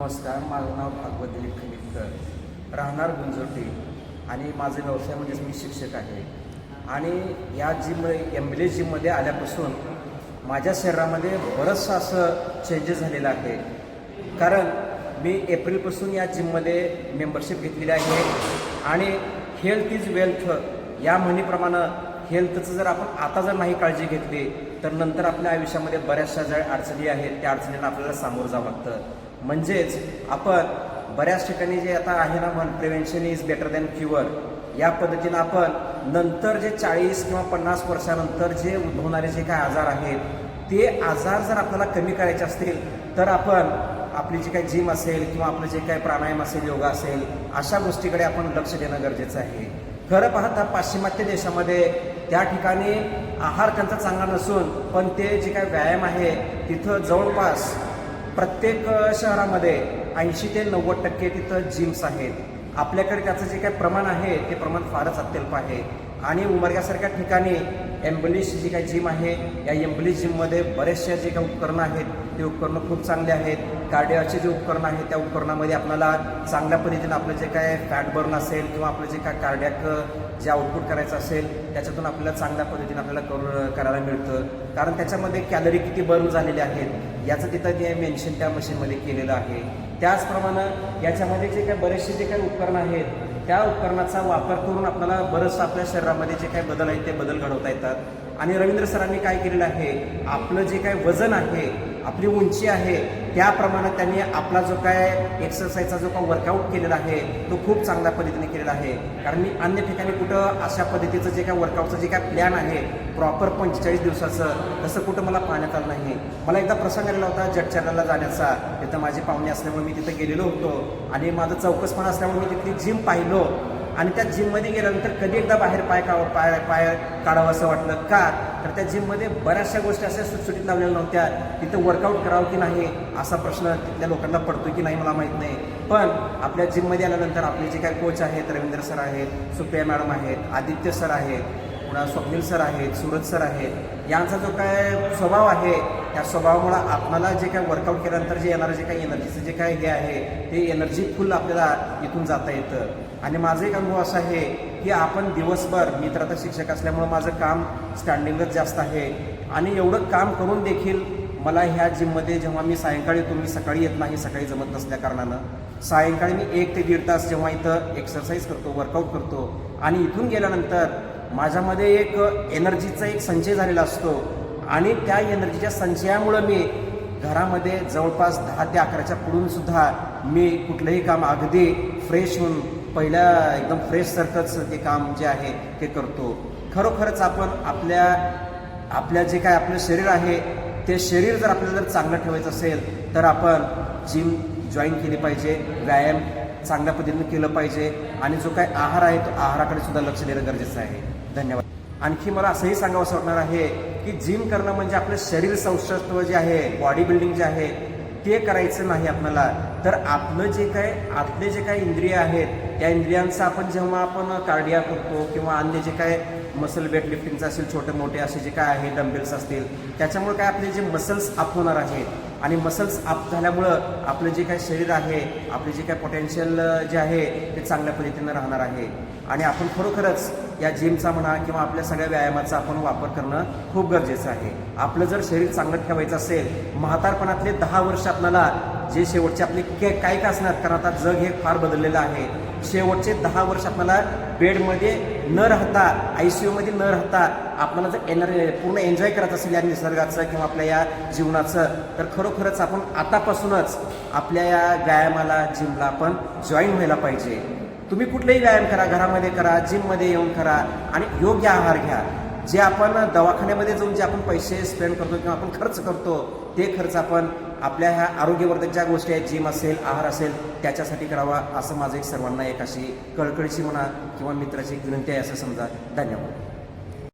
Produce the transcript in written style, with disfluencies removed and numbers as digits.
नमस्कार, माझं नाव भागवत दिलीप खनितकर, राहणार गुंजोटी आणि माझं व्यवसाय म्हणजेच मी शिक्षक आहे. आणि या एम्बुलेन्स जिममध्ये आल्यापासून माझ्या शरीरामध्ये बरंचसं असं चेंजेस झालेलं आहे. कारण मी एप्रिलपासून या जिममध्ये मेंबरशिप घेतलेली आहे आणि हेल्थ इज वेल्थ या म्हणीप्रमाणे हेल्थचं जर आपण आता जर नाही काळजी घेतली तर नंतर आपल्या आयुष्यामध्ये बऱ्याचशा ज्या अडचणी आहेत त्या अडचणींना आपल्याला सामोरं जावं लागतं. म्हणजेच आपण बऱ्याच ठिकाणी जे आता आहे ना prevention is better than cure या पद्धतीनं आपण नंतर जे 40 किंवा 50 वर्षानंतर जे उद्भवणारे जे काय आजार आहेत ते आजार जर आपल्याला कमी करायचे असतील तर आपण आपली जी काही जिम असेल किंवा आपलं जे काही प्राणायाम असेल, योगा असेल, अशा गोष्टीकडे आपण लक्ष देणं गरजेचं आहे. खरं पाहता पाश्चिमात्य देशामध्ये त्या ठिकाणी आहार त्यांचा चांगला नसून पण ते जे काही व्यायाम आहे तिथं जवळपास प्रत्येक शहरामध्ये 80 ते 90% तिथं जिम्स आहेत. आपल्याकडे त्याचं जे काही प्रमाण आहे ते प्रमाण फारच अत्यल्प आहे. आणि उमरग्यासारख्या ठिकाणी एम्बुलेन्स जी काही जिम आहे या एम्बुलेन्स जिममध्ये बरेचशा जे काही उपकरणं आहेत ते उपकरणं खूप चांगले आहेत. कार्डिओचे जे उपकरणं आहेत त्या उपकरणामध्ये आपल्याला चांगल्या पद्धतीनं आपलं जे काय फॅट बर्न असेल किंवा आपलं जे काय कार्डियाक जे आउटपुट करायचं असेल त्याच्यातून आपल्याला चांगल्या पद्धतीनं आपल्याला करायला मिळतं. कारण त्याच्यामध्ये कॅलरी किती बर्न झालेले आहेत याचं तिथं ते मेन्शन त्या मशीनमध्ये केलेलं आहे. त्याचप्रमाणे याच्यामध्ये जे काही बरेचसे जे काही उपकरणं आहेत त्या उपकरणाचा वापर करून आपल्याला बरंचसं आपल्या शरीरामध्ये जे काही बदल आहेत ते बदल घडवता येतात. आणि रवींद्र सरांनी काय केलेलं आहे, आपलं जे काही वजन आहे, आपली उंची आहे त्याप्रमाणे त्यांनी आपला जो काय एक्सरसाइजचा जो काय वर्कआउट केलेला आहे तो खूप चांगल्या पद्धतीने केलेला आहे. कारण मी अन्य ठिकाणी कुठं अशा पद्धतीचं जे काय वर्कआउटचं जे काय प्लॅन आहे प्रॉपर 45 दिवसाचं तसं कुठं मला पाहण्यात आलं नाही. मला एकदा प्रसंग आलेला होता जटचर्राला जाण्याचा. तिथं माझी पाहुणे असल्यामुळे मी तिथं गेलेलो होतो आणि माझं चौकसपणा असल्यामुळे मी तिथली जिम पाहिलो आणि त्या जिममध्ये गेल्यानंतर कधी एकदा बाहेर पाय काढावं असं वाटलं. का तर त्या जिममध्ये बऱ्याचशा गोष्टी अशा सुटसुटीत लावलेल्या नव्हत्या. तिथं वर्कआउट करावं की नाही असा प्रश्न तिथल्या लोकांना पडतो की नाही मला माहीत नाही. पण आपल्या जिममध्ये आल्यानंतर आपले जे काय कोच आहेत, रवींद्र सर आहेत, सुप्रिया मॅडम आहेत, आदित्य सर आहेत, पुन्हा स्वप्नील सर आहेत, सूरज सर आहेत, यांचा जो काय स्वभाव आहे त्या स्वभावामुळं आपल्याला जे काय वर्कआउट केल्यानंतर जे येणारं जे काही एनर्जीचं जे काय हे आहे ते एनर्जी फुल आपल्याला इथून जाता येतं. आणि माझा एक अनुभव असा आहे की आपण दिवसभर, मी तर आता शिक्षक असल्यामुळं माझं काम स्टँडिंगच जास्त आहे आणि एवढं काम करून देखील मला ह्या जिममध्ये जेव्हा मी सायंकाळी येतो, मी सकाळी येत नाही, सकाळी जमत नसल्या कारणानं सायंकाळी मी 1 ते 1.5 तास जेव्हा इथं एक्सरसाइज करतो, वर्कआउट करतो आणि इथून गेल्यानंतर माझ्यामध्ये एक एनर्जीचा एक संचय झालेला असतो आणि त्या एनर्जीच्या संचयामुळं मी घरामध्ये जवळपास 10 ते 11च्या पुढून सुद्धा मी कुठलंही काम अगदी फ्रेश होऊन पहिल्या एकदम फ्रेशसारखंच ते काम जे आहे ते करतो. खरोखरच आपण आपल्या जे काय आपलं शरीर आहे ते शरीर जर आपल्याला जर चांगलं ठेवायचं असेल तर आपण जिम जॉईन केली पाहिजे, व्यायाम चांगल्या पद्धतीने केलं पाहिजे आणि जो काय आहार आहे तो आहाराकडे सुद्धा लक्ष देणं गरजेचं आहे. धन्यवाद. आणखी मला असंही सांगावंसं वाटणार आहे की जिम करणं म्हणजे आपलं शरीर सौष्ठव जे आहे, बॉडी बिल्डिंग जे आहे ते करायचं नाही आपल्याला. तर आपलं जे काय आतले जे काही इंद्रिय आहेत त्या इंद्रियांचा आपण जेव्हा आपण कार्डिया करतो किंवा अन्य जे काय मसल वेट लिफ्टिंगचं असेल, छोटे मोठे असे जे काय आहे डंबेल्स असतील त्याच्यामुळे काय आपले जे मसल्स अप होणार आहेत आणि मसल्स अप झाल्यामुळं आपलं जे काही शरीर आहे, आपले जे काय पोटेन्शियल जे आहे ते चांगल्या पद्धतीनं राहणार आहे. आणि आपण खरोखरच या जिमचा म्हणा किंवा आपल्या सगळ्या व्यायामाचा आपण वापर करणं खूप गरजेचं आहे. आपलं जर शरीर चांगलं ठेवायचं असेल, म्हातारपणातले 10 वर्ष आपल्याला जे शेवटचे आपले काय का असणार, कारण आता जग हे फार बदललेलं आहे, शेवटचे 10 वर्ष आपल्याला बेडमध्ये न राहता, ICU मध्ये न राहता आपल्याला जर पूर्ण एन्जॉय करायचं असेल या निसर्गाचं किंवा आपल्या या जीवनाचं तर खरोखरच आपण आतापासूनच आपल्या या व्यायामाला, जिमला आपण जॉईन व्हायला पाहिजे. तुम्ही कुठलाही व्यायाम करा, घरामध्ये करा, जिममध्ये येऊन करा आणि योग्य आहार घ्या. जे आपण दवाखान्यामध्ये जाऊन जे आपण पैसे स्पेंड करतो किंवा आपण खर्च करतो ते खर्च आपण आपल्या ह्या आरोग्यवर्धक ज्या गोष्टी आहेत, जिम असेल, आहार असेल त्याच्यासाठी करावा असं माझं एक सर्वांना एक अशी कळकळीची म्हणा किंवा मित्राची एक विनंती आहे असं समजा. धन्यवाद.